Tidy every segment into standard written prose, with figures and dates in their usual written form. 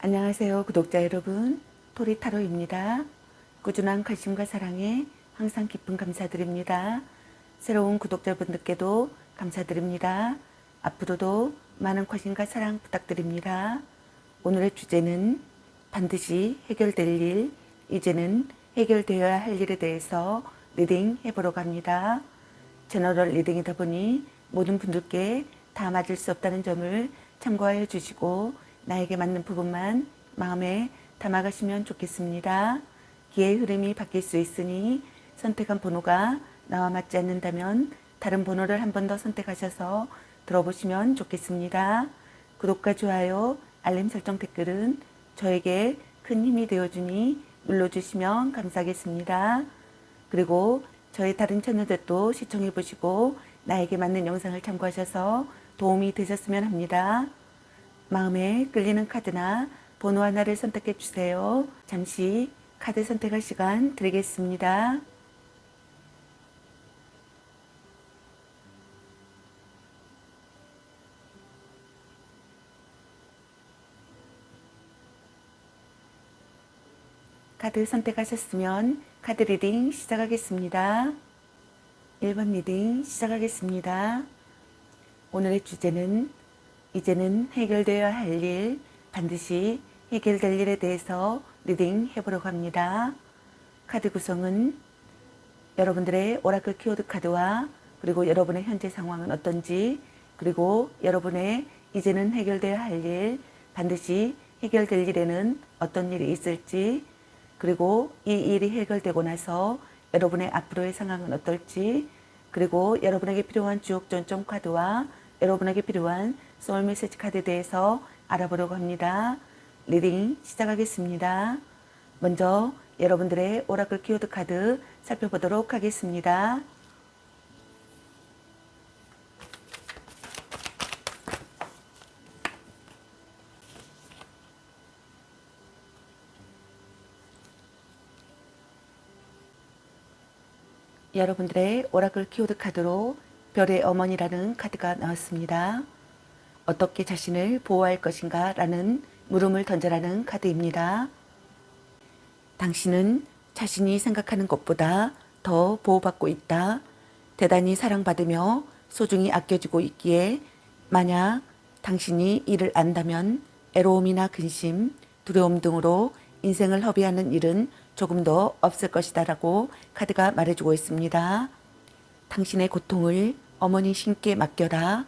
안녕하세요, 구독자 여러분. 토리타로입니다. 꾸준한 관심과 사랑에 항상 깊은 감사드립니다. 새로운 구독자분들께도 감사드립니다. 앞으로도 많은 관심과 사랑 부탁드립니다. 오늘의 주제는 반드시 해결될 일, 이제는 해결되어야 할 일에 대해서 리딩 해보려고 합니다. 제너럴 리딩이다 보니 모든 분들께 다 맞을 수 없다는 점을 참고하여 주시고 나에게 맞는 부분만 마음에 담아가시면 좋겠습니다. 기회의 흐름이 바뀔 수 있으니 선택한 번호가 나와 맞지 않는다면 다른 번호를 한 번 더 선택하셔서 들어보시면 좋겠습니다. 구독과 좋아요, 알림 설정, 댓글은 저에게 큰 힘이 되어주니 눌러주시면 감사하겠습니다. 그리고 저희 다른 채널들도 시청해 보시고 나에게 맞는 영상을 참고하셔서 도움이 되셨으면 합니다. 마음에 끌리는 카드나 번호 하나를 선택해 주세요. 잠시 카드 선택할 시간 드리겠습니다. 카드 선택하셨으면 카드 리딩 시작하겠습니다. 1번 리딩 시작하겠습니다. 오늘의 주제는 이제는 해결되어야 할 일, 반드시 해결될 일에 대해서 리딩 해보려고 합니다. 카드 구성은 여러분들의 오라클 키워드 카드와 그리고 여러분의 현재 상황은 어떤지, 그리고 여러분의 이제는 해결되어야 할 일, 반드시 해결될 일에는 어떤 일이 있을지, 그리고 이 일이 해결되고 나서 여러분의 앞으로의 상황은 어떨지, 그리고 여러분에게 필요한 주옥 전점 카드와 여러분에게 필요한 소울 메시지 카드에 대해서 알아보려고 합니다. 리딩 시작하겠습니다. 먼저 여러분들의 오라클 키워드 카드 살펴보도록 하겠습니다. 여러분들의 오라클 키워드 카드로 별의 어머니라는 카드가 나왔습니다. 어떻게 자신을 보호할 것인가 라는 물음을 던져라는 카드입니다. 당신은 자신이 생각하는 것보다 더 보호받고 있다. 대단히 사랑받으며 소중히 아껴지고 있기에 만약 당신이 이를 안다면 애로움이나 근심, 두려움 등으로 인생을 허비하는 일은 조금도 없을 것이다 라고 카드가 말해주고 있습니다. 당신의 고통을 어머니 신께 맡겨라.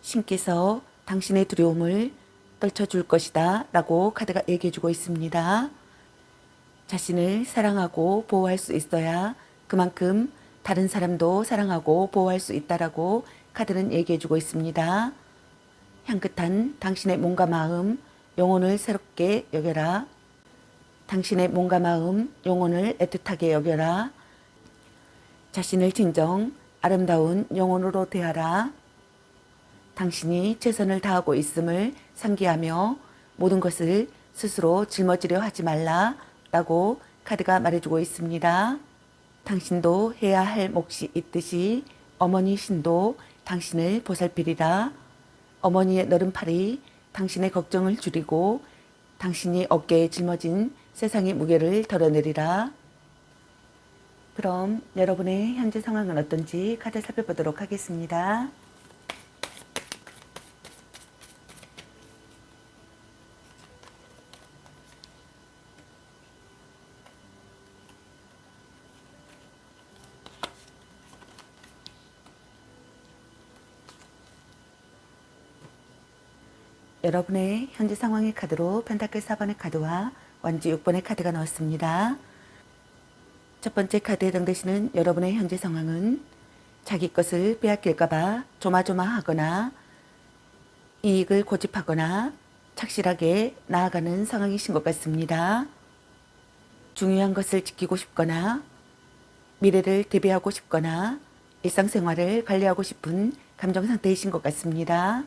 신께서 당신의 두려움을 떨쳐줄 것이다 라고 카드가 얘기해주고 있습니다. 자신을 사랑하고 보호할 수 있어야 그만큼 다른 사람도 사랑하고 보호할 수 있다라고 카드는 얘기해주고 있습니다. 향긋한 당신의 몸과 마음, 영혼을 새롭게 여겨라. 당신의 몸과 마음, 영혼을 애틋하게 여겨라. 자신을 진정 아름다운 영혼으로 대하라. 당신이 최선을 다하고 있음을 상기하며 모든 것을 스스로 짊어지려 하지 말라 라고 카드가 말해주고 있습니다. 당신도 해야 할 몫이 있듯이 어머니 신도 당신을 보살피리라. 어머니의 너른 팔이 당신의 걱정을 줄이고 당신이 어깨에 짊어진 세상의 무게를 덜어내리라. 그럼 여러분의 현재 상황은 어떤지 카드 살펴보도록 하겠습니다. 여러분의 현재 상황의 카드로 펜타클 4번의 카드와 완지 6번의 카드가 나왔습니다. 첫 번째 카드에 해당되시는 여러분의 현재 상황은 자기 것을 빼앗길까봐 조마조마하거나 이익을 고집하거나 착실하게 나아가는 상황이신 것 같습니다. 중요한 것을 지키고 싶거나 미래를 대비하고 싶거나 일상생활을 관리하고 싶은 감정 상태이신 것 같습니다.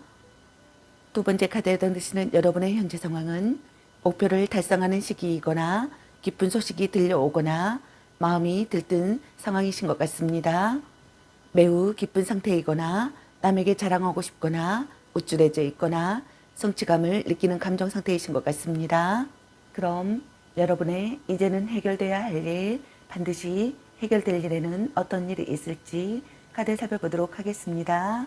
두 번째 카드에 해당되시는 여러분의 현재 상황은 목표를 달성하는 시기이거나 기쁜 소식이 들려오거나 마음이 들뜬 상황이신 것 같습니다. 매우 기쁜 상태이거나 남에게 자랑하고 싶거나 우쭐해져 있거나 성취감을 느끼는 감정 상태이신 것 같습니다. 그럼 여러분의 이제는 해결돼야 할 일, 반드시 해결될 일에는 어떤 일이 있을지 카드 살펴보도록 하겠습니다.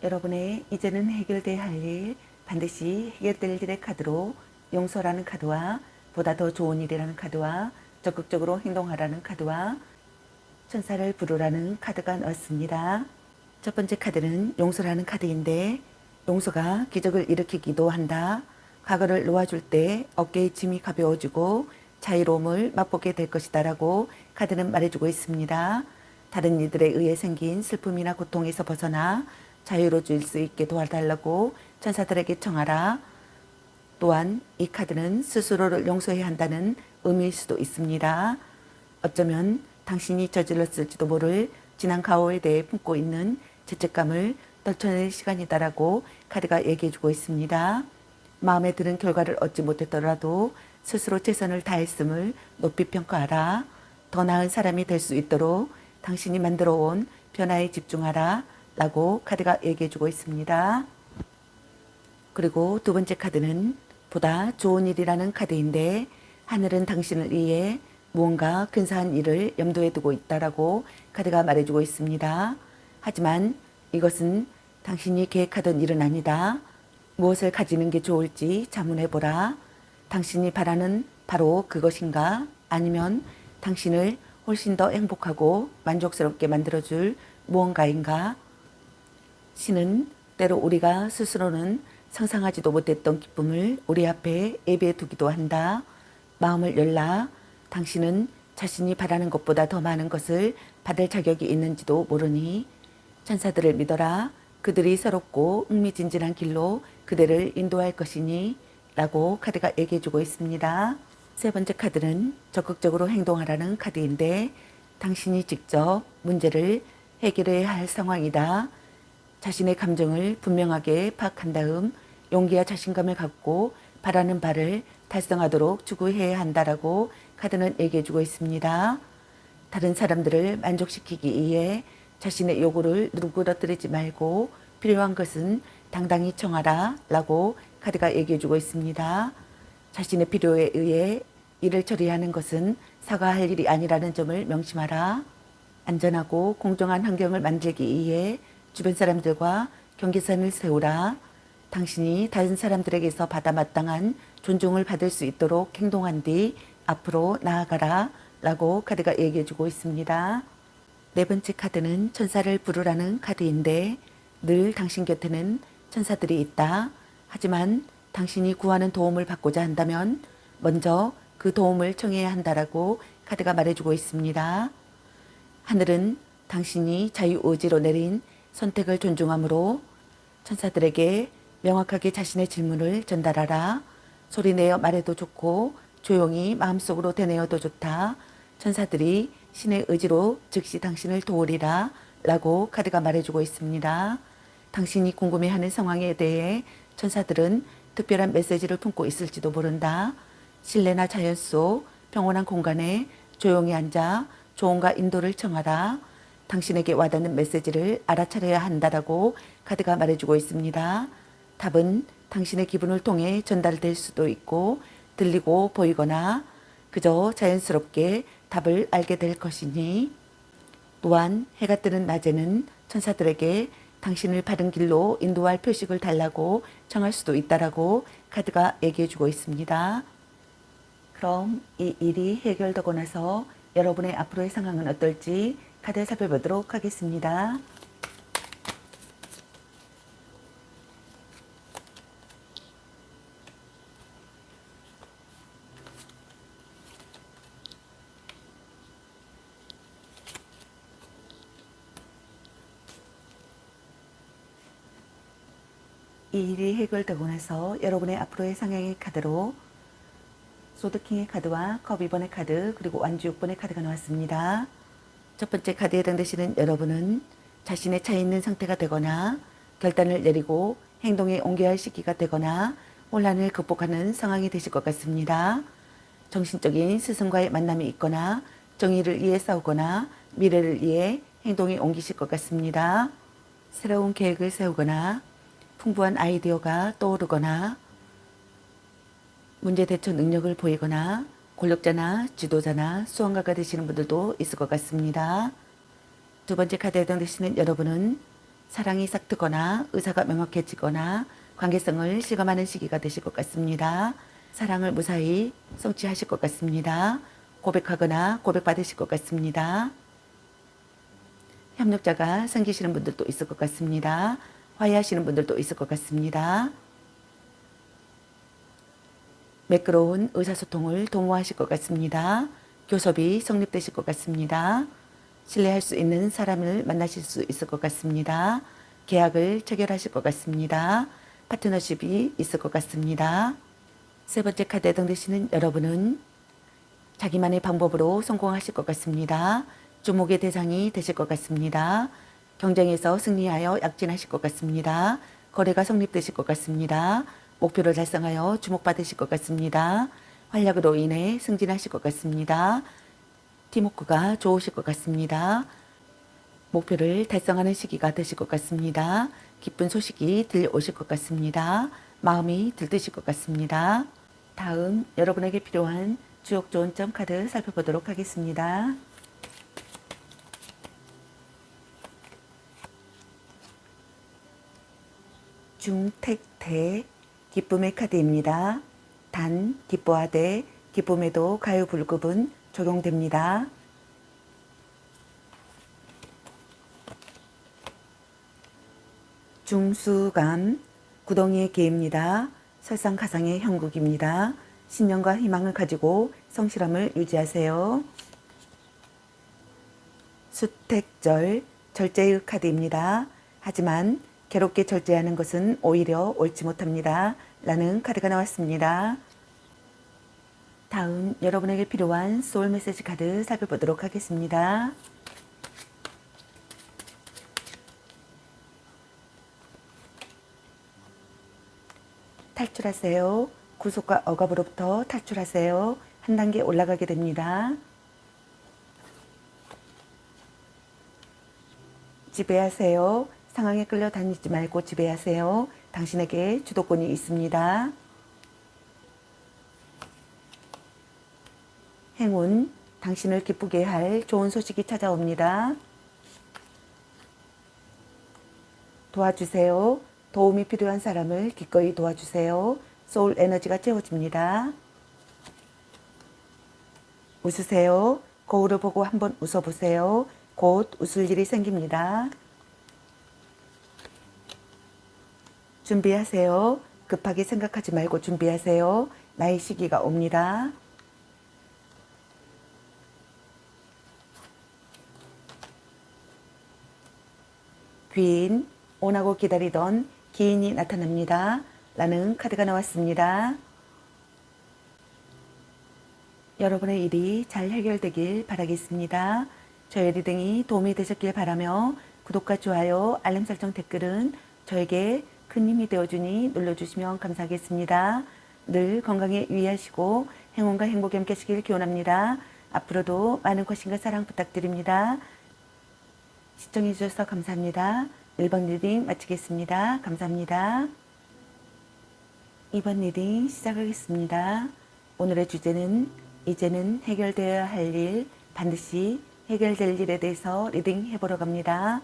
여러분의 이제는 해결돼야 할 일, 반드시 해결될 일의 카드로 용서라는 카드와 보다 더 좋은 일이라는 카드와 적극적으로 행동하라는 카드와 천사를 부르라는 카드가 나왔습니다. 첫 번째 카드는 용서라는 카드인데 용서가 기적을 일으키기도 한다. 과거를 놓아줄 때 어깨의 짐이 가벼워지고 자유로움을 맛보게 될 것이다 라고 카드는 말해주고 있습니다. 다른 이들에 의해 생긴 슬픔이나 고통에서 벗어나 자유로워질 수 있게 도와달라고 천사들에게 청하라. 또한 이 카드는 스스로를 용서해야 한다는 의미일 수도 있습니다. 어쩌면 당신이 저질렀을지도 모를 지난 과오에 대해 품고 있는 죄책감을 떨쳐낼 시간이다라고 카드가 얘기해주고 있습니다. 마음에 드는 결과를 얻지 못했더라도 스스로 최선을 다했음을 높이 평가하라. 더 나은 사람이 될 수 있도록 당신이 만들어 온 변화에 집중하라 라고 카드가 얘기해주고 있습니다. 그리고 두 번째 카드는 보다 좋은 일이라는 카드인데 하늘은 당신을 위해 무언가 근사한 일을 염두에 두고 있다라고 카드가 말해주고 있습니다. 하지만 이것은 당신이 계획하던 일은 아니다. 무엇을 가지는 게 좋을지 자문해보라. 당신이 바라는 바로 그것인가? 아니면 당신을 훨씬 더 행복하고 만족스럽게 만들어줄 무언가인가? 신은 때로 우리가 스스로는 상상하지도 못했던 기쁨을 우리 앞에 예비해 두기도 한다. 마음을 열라. 당신은 자신이 바라는 것보다 더 많은 것을 받을 자격이 있는지도 모르니 천사들을 믿어라. 그들이 새롭고 흥미진진한 길로 그대를 인도할 것이니 라고 카드가 얘기해주고 있습니다. 세 번째 카드는 적극적으로 행동하라는 카드인데 당신이 직접 문제를 해결해야 할 상황이다. 자신의 감정을 분명하게 파악한 다음 용기와 자신감을 갖고 바라는 바를 달성하도록 추구해야 한다라고 카드는 얘기해주고 있습니다. 다른 사람들을 만족시키기 위해 자신의 요구를 누그러뜨리지 말고 필요한 것은 당당히 청하라 라고 카드가 얘기해주고 있습니다. 자신의 필요에 의해 일을 처리하는 것은 사과할 일이 아니라는 점을 명심하라. 안전하고 공정한 환경을 만들기 위해 주변 사람들과 경계선을 세우라. 당신이 다른 사람들에게서 받아 마땅한 존중을 받을 수 있도록 행동한 뒤 앞으로 나아가라 라고 카드가 얘기해주고 있습니다. 네 번째 카드는 천사를 부르라는 카드인데 늘 당신 곁에는 천사들이 있다. 하지만 당신이 구하는 도움을 받고자 한다면 먼저 그 도움을 청해야 한다라고 카드가 말해주고 있습니다. 하늘은 당신이 자유의지로 내린 선택을 존중하므로 천사들에게 명확하게 자신의 질문을 전달하라. 소리내어 말해도 좋고 조용히 마음속으로 되뇌어도 좋다. 천사들이 신의 의지로 즉시 당신을 도우리라 라고 카드가 말해주고 있습니다. 당신이 궁금해하는 상황에 대해 천사들은 특별한 메시지를 품고 있을지도 모른다. 실내나 자연 속 평온한 공간에 조용히 앉아 조언과 인도를 청하라. 당신에게 와닿는 메시지를 알아차려야 한다라고 카드가 말해주고 있습니다. 답은 당신의 기분을 통해 전달될 수도 있고 들리고 보이거나 그저 자연스럽게 답을 알게 될 것이니 또한 해가 뜨는 낮에는 천사들에게 당신을 바른 길로 인도할 표식을 달라고 청할 수도 있다라고 카드가 얘기해주고 있습니다. 그럼 이 일이 해결되고 나서 여러분의 앞으로의 상황은 어떨지 카드 살펴보도록 하겠습니다. 이 일이 해결되고 나서 여러분의 앞으로의 상황의 카드로 소드킹의 카드와 컵 2번의 카드 그리고 완주 6번의 카드가 나왔습니다. 첫 번째 카드에 해당되시는 여러분은 자신의 차 있는 상태가 되거나 결단을 내리고 행동에 옮겨야 할 시기가 되거나 혼란을 극복하는 상황이 되실 것 같습니다. 정신적인 스승과의 만남이 있거나 정의를 위해 싸우거나 미래를 위해 행동에 옮기실 것 같습니다. 새로운 계획을 세우거나 풍부한 아이디어가 떠오르거나 문제 대처 능력을 보이거나 권력자나 지도자나 수험가가 되시는 분들도 있을 것 같습니다. 두 번째 카드에 해당되시는 여러분은 사랑이 싹트거나 의사가 명확해지거나 관계성을 실감하는 시기가 되실 것 같습니다. 사랑을 무사히 성취하실 것 같습니다. 고백하거나 고백받으실 것 같습니다. 협력자가 생기시는 분들도 있을 것 같습니다. 화해하시는 분들도 있을 것 같습니다. 매끄러운 의사소통을 도모하실 것 같습니다. 교섭이 성립되실 것 같습니다. 신뢰할 수 있는 사람을 만나실 수 있을 것 같습니다. 계약을 체결하실 것 같습니다. 파트너십이 있을 것 같습니다. 세 번째 카드에 해당되시는 여러분은 자기만의 방법으로 성공하실 것 같습니다. 주목의 대상이 되실 것 같습니다. 경쟁에서 승리하여 약진하실 것 같습니다. 거래가 성립되실 것 같습니다. 목표를 달성하여 주목받으실 것 같습니다. 활약으로 인해 승진하실 것 같습니다. 팀워크가 좋으실 것 같습니다. 목표를 달성하는 시기가 되실 것 같습니다. 기쁜 소식이 들려오실 것 같습니다. 마음이 들뜨실 것 같습니다. 다음 여러분에게 필요한 주옥 좋은 점 카드 살펴보도록 하겠습니다. 중택태 기쁨의 카드입니다. 단 기뻐하되 기쁨에도 가요불급은 적용됩니다. 중수감 구덩이의 개입니다. 설상가상의 형국입니다. 신념과 희망을 가지고 성실함을 유지하세요. 수택절 절제의 카드입니다. 하지만 괴롭게 절제하는 것은 오히려 옳지 못합니다. 라는 카드가 나왔습니다. 다음 여러분에게 필요한 소울 메시지 카드 살펴보도록 하겠습니다. 탈출하세요. 구속과 억압으로부터 탈출하세요. 한 단계 올라가게 됩니다. 지배하세요. 상황에 끌려다니지 말고 지배하세요. 당신에게 주도권이 있습니다. 행운, 당신을 기쁘게 할 좋은 소식이 찾아옵니다. 도와주세요. 도움이 필요한 사람을 기꺼이 도와주세요. 소울 에너지가 채워집니다. 웃으세요. 거울을 보고 한번 웃어보세요. 곧 웃을 일이 생깁니다. 준비하세요. 급하게 생각하지 말고 준비하세요. 나의 시기가 옵니다. 귀인, 오나고 기다리던 기인이 나타납니다. 라는 카드가 나왔습니다. 여러분의 일이 잘 해결되길 바라겠습니다. 저의 리딩이 도움이 되셨길 바라며 구독과 좋아요, 알림 설정, 댓글은 저에게 큰 힘이 되어주니 눌러주시면 감사하겠습니다. 늘 건강에 유의하시고 행운과 행복이 함께 하시길 기원합니다. 앞으로도 많은 관심과 사랑 부탁드립니다. 시청해 주셔서 감사합니다. 1번 리딩 마치겠습니다. 감사합니다. 2번 리딩 시작하겠습니다. 오늘의 주제는 이제는 해결되어야 할 일, 반드시 해결될 일에 대해서 리딩 해보러 갑니다.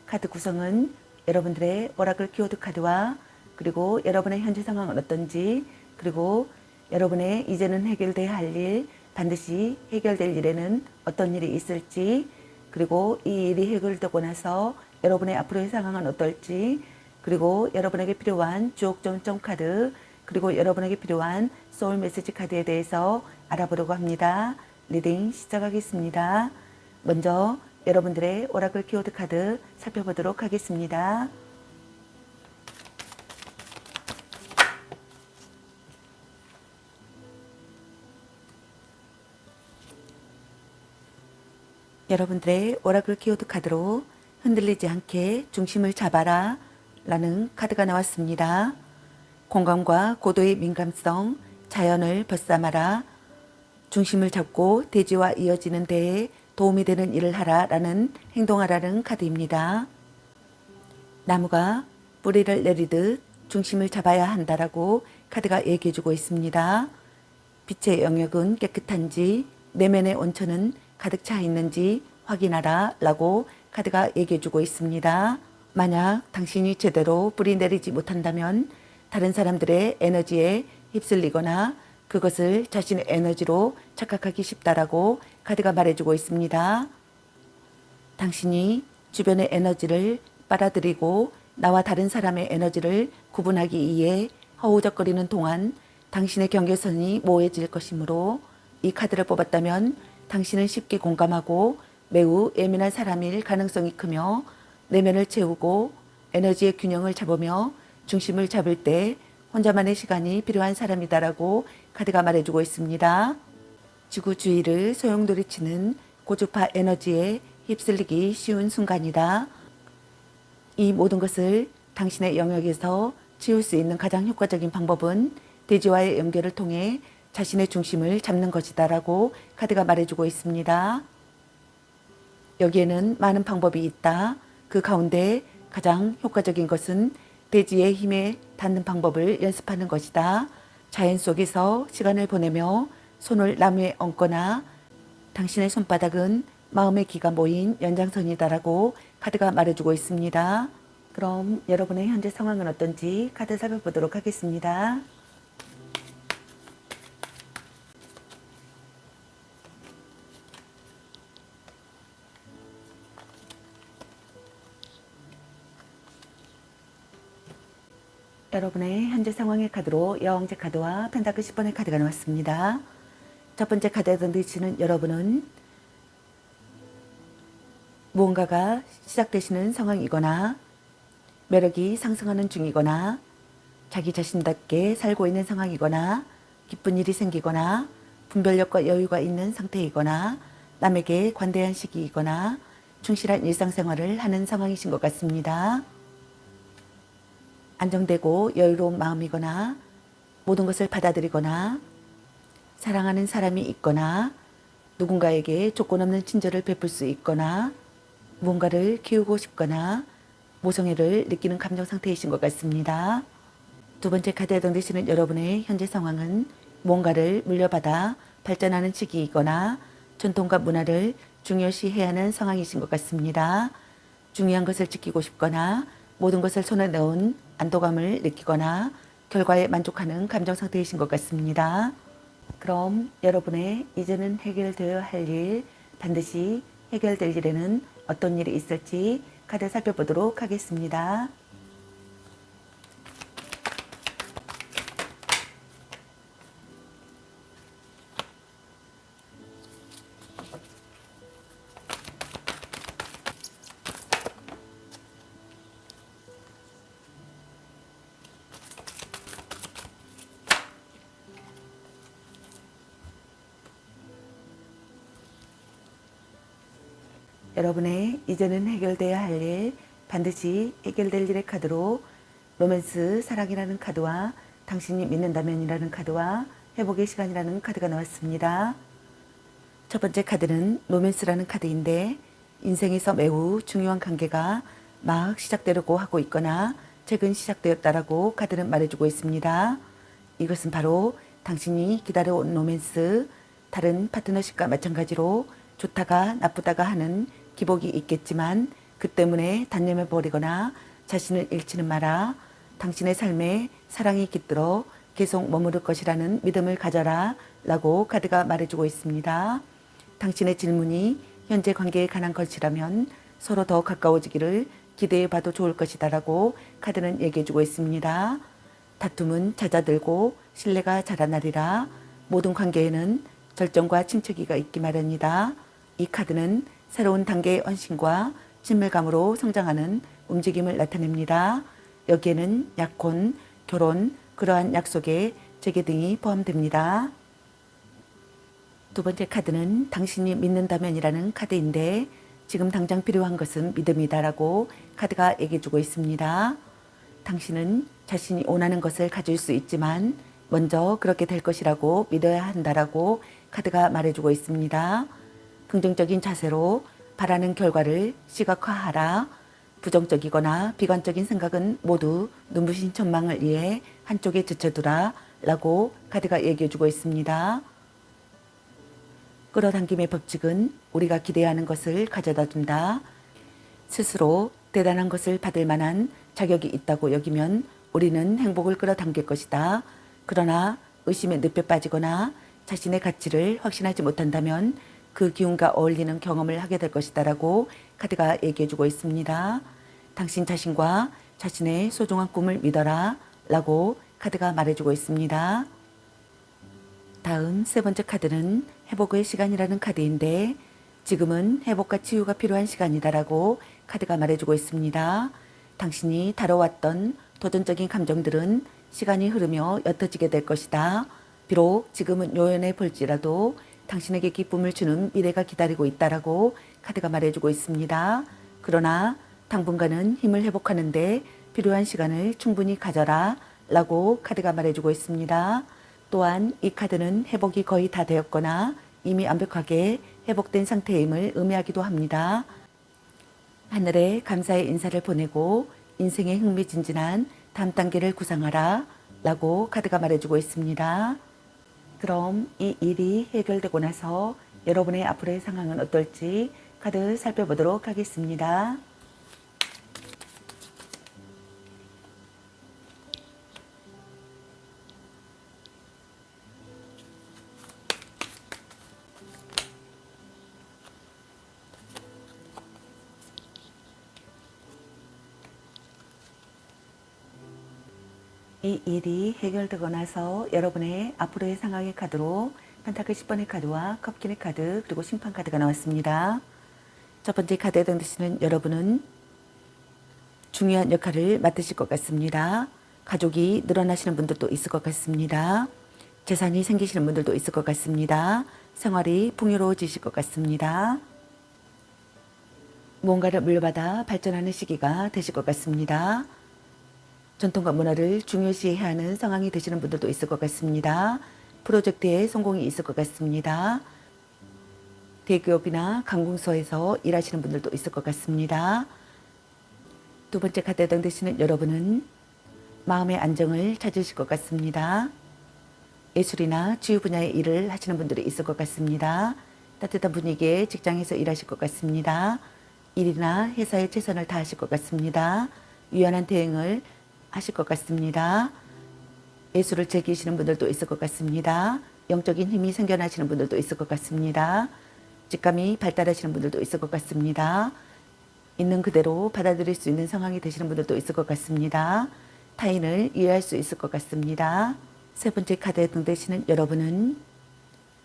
카드 구성은 여러분들의 오라클 키워드 카드와 그리고 여러분의 현재 상황은 어떤지, 그리고 여러분의 이제는 해결돼야 할 일, 반드시 해결될 일에는 어떤 일이 있을지, 그리고 이 일이 해결되고 나서 여러분의 앞으로의 상황은 어떨지, 그리고 여러분에게 필요한 주옥 정점 카드, 그리고 여러분에게 필요한 소울 메시지 카드에 대해서 알아보려고 합니다. 리딩 시작하겠습니다. 먼저 여러분들의 오라클 키워드 카드 살펴보도록 하겠습니다. 여러분들의 오라클 키워드 카드로 흔들리지 않게 중심을 잡아라 라는 카드가 나왔습니다. 공감과 고도의 민감성, 자연을 벗삼아라, 중심을 잡고 대지와 이어지는 데에 도움이 되는 일을 하라 라는 행동하라는 카드입니다. 나무가 뿌리를 내리듯 중심을 잡아야 한다라고 카드가 얘기해주고 있습니다. 빛의 영역은 깨끗한지 내면의 온천은 가득 차 있는지 확인하라 라고 카드가 얘기해주고 있습니다. 만약 당신이 제대로 뿌리 내리지 못한다면 다른 사람들의 에너지에 휩쓸리거나 그것을 자신의 에너지로 착각하기 쉽다라고 카드가 말해주고 있습니다. 당신이 주변의 에너지를 빨아들이고 나와 다른 사람의 에너지를 구분하기 위해 허우적거리는 동안 당신의 경계선이 모호해질 것이므로 이 카드를 뽑았다면 당신은 쉽게 공감하고 매우 예민한 사람일 가능성이 크며 내면을 채우고 에너지의 균형을 잡으며 중심을 잡을 때 혼자만의 시간이 필요한 사람이다라고 카드가 말해주고 있습니다. 지구 주위를 소용돌이치는 고주파 에너지에 휩쓸리기 쉬운 순간이다. 이 모든 것을 당신의 영역에서 치울 수 있는 가장 효과적인 방법은 대지와의 연결을 통해 자신의 중심을 잡는 것이다라고 카드가 말해주고 있습니다. 여기에는 많은 방법이 있다. 그 가운데 가장 효과적인 것은 대지의 힘에 닿는 방법을 연습하는 것이다. 자연 속에서 시간을 보내며 손을 나무에 얹거나 당신의 손바닥은 마음의 기가 모인 연장선이다라고 카드가 말해주고 있습니다. 그럼 여러분의 현재 상황은 어떤지 카드 살펴보도록 하겠습니다. 여러분의 현재 상황의 카드로 여왕제 카드와 펜타클 10번의 카드가 나왔습니다. 첫 번째 카드에 던지시는 여러분은 무언가가 시작되시는 상황이거나 매력이 상승하는 중이거나 자기 자신답게 살고 있는 상황이거나 기쁜 일이 생기거나 분별력과 여유가 있는 상태이거나 남에게 관대한 시기이거나 충실한 일상생활을 하는 상황이신 것 같습니다. 안정되고 여유로운 마음이거나 모든 것을 받아들이거나 사랑하는 사람이 있거나 누군가에게 조건 없는 친절을 베풀 수 있거나 무언가를 키우고 싶거나 모성애를 느끼는 감정 상태이신 것 같습니다. 두 번째 카드에 던지시는 여러분의 현재 상황은 무언가를 물려받아 발전하는 시기이거나 전통과 문화를 중요시해야 하는 상황이신 것 같습니다. 중요한 것을 지키고 싶거나 모든 것을 손에 넣은 안도감을 느끼거나 결과에 만족하는 감정 상태이신 것 같습니다. 그럼 여러분의 이제는 해결되어야 할 일, 반드시 해결될 일에는 어떤 일이 있을지 카드 살펴보도록 하겠습니다. 여러분의 이제는 해결돼야 할 일, 반드시 해결될 일의 카드로 로맨스 사랑이라는 카드와 당신이 믿는다면이라는 카드와 회복의 시간이라는 카드가 나왔습니다. 첫 번째 카드는 로맨스라는 카드인데 인생에서 매우 중요한 관계가 막 시작되려고 하고 있거나 최근 시작되었다라고 카드는 말해주고 있습니다. 이것은 바로 당신이 기다려온 로맨스, 다른 파트너십과 마찬가지로 좋다가 나쁘다가 하는 기복이 있겠지만 그 때문에 단념해 버리거나 자신을 잃지는 마라. 당신의 삶에 사랑이 깃들어 계속 머무를 것이라는 믿음을 가져라 라고 카드가 말해주고 있습니다. 당신의 질문이 현재 관계에 관한 것이라면 서로 더 가까워지기를 기대해 봐도 좋을 것이다 라고 카드는 얘기해주고 있습니다. 다툼은 잦아들고 신뢰가 자라나리라. 모든 관계에는 절정과 침체기가 있기 마련이다. 이 카드는 새로운 단계의 헌신과 친밀감으로 성장하는 움직임을 나타냅니다. 여기에는 약혼, 결혼, 그러한 약속의 재개 등이 포함됩니다. 두 번째 카드는 당신이 믿는다면이라는 카드인데 지금 당장 필요한 것은 믿음이다라고 카드가 얘기해주고 있습니다. 당신은 자신이 원하는 것을 가질 수 있지만 먼저 그렇게 될 것이라고 믿어야 한다라고 카드가 말해주고 있습니다. 긍정적인 자세로 바라는 결과를 시각화하라. 부정적이거나 비관적인 생각은 모두 눈부신 전망을 위해 한쪽에 제쳐두라 라고 카드가 얘기해주고 있습니다. 끌어당김의 법칙은 우리가 기대하는 것을 가져다 준다. 스스로 대단한 것을 받을 만한 자격이 있다고 여기면 우리는 행복을 끌어당길 것이다. 그러나 의심의 늪에 빠지거나 자신의 가치를 확신하지 못한다면 그 기운과 어울리는 경험을 하게 될 것이다 라고 카드가 얘기해주고 있습니다. 당신 자신과 자신의 소중한 꿈을 믿어라 라고 카드가 말해주고 있습니다. 다음 세 번째 카드는 회복의 시간이라는 카드인데 지금은 회복과 치유가 필요한 시간이다라고 카드가 말해주고 있습니다. 당신이 다뤄왔던 도전적인 감정들은 시간이 흐르며 옅어지게 될 것이다. 비록 지금은 요연해 볼지라도 당신에게 기쁨을 주는 미래가 기다리고 있다라고 카드가 말해주고 있습니다. 그러나 당분간은 힘을 회복하는데 필요한 시간을 충분히 가져라 라고 카드가 말해주고 있습니다. 또한 이 카드는 회복이 거의 다 되었거나 이미 완벽하게 회복된 상태임을 의미하기도 합니다. 하늘에 감사의 인사를 보내고 인생의 흥미진진한 다음 단계를 구상하라 라고 카드가 말해주고 있습니다. 그럼 이 일이 해결되고 나서 여러분의 앞으로의 상황은 어떨지 카드 살펴보도록 하겠습니다. 이 일이 해결되고 나서 여러분의 앞으로의 상황의 카드로 판타클 10번의 카드와 컵킨의 카드 그리고 심판 카드가 나왔습니다. 첫 번째 카드에 해당되시는 여러분은 중요한 역할을 맡으실 것 같습니다. 가족이 늘어나시는 분들도 있을 것 같습니다. 재산이 생기시는 분들도 있을 것 같습니다. 생활이 풍요로워지실 것 같습니다. 무언가를 물려받아 발전하는 시기가 되실 것 같습니다. 전통과 문화를 중요시해야 하는 상황이 되시는 분들도 있을 것 같습니다. 프로젝트에 성공이 있을 것 같습니다. 대기업이나 관공서에서 일하시는 분들도 있을 것 같습니다. 두 번째 카드에 해당되시는 여러분은 마음의 안정을 찾으실 것 같습니다. 예술이나 치유 분야의 일을 하시는 분들이 있을 것 같습니다. 따뜻한 분위기의 직장에서 일하실 것 같습니다. 일이나 회사에 최선을 다하실 것 같습니다. 유연한 대응을 하실 것 같습니다. 예술을 즐기시는 분들도 있을 것 같습니다. 영적인 힘이 생겨나시는 분들도 있을 것 같습니다. 직감이 발달하시는 분들도 있을 것 같습니다. 있는 그대로 받아들일 수 있는 상황이 되시는 분들도 있을 것 같습니다. 타인을 이해할 수 있을 것 같습니다. 세 번째 카드에 해당되시는 여러분은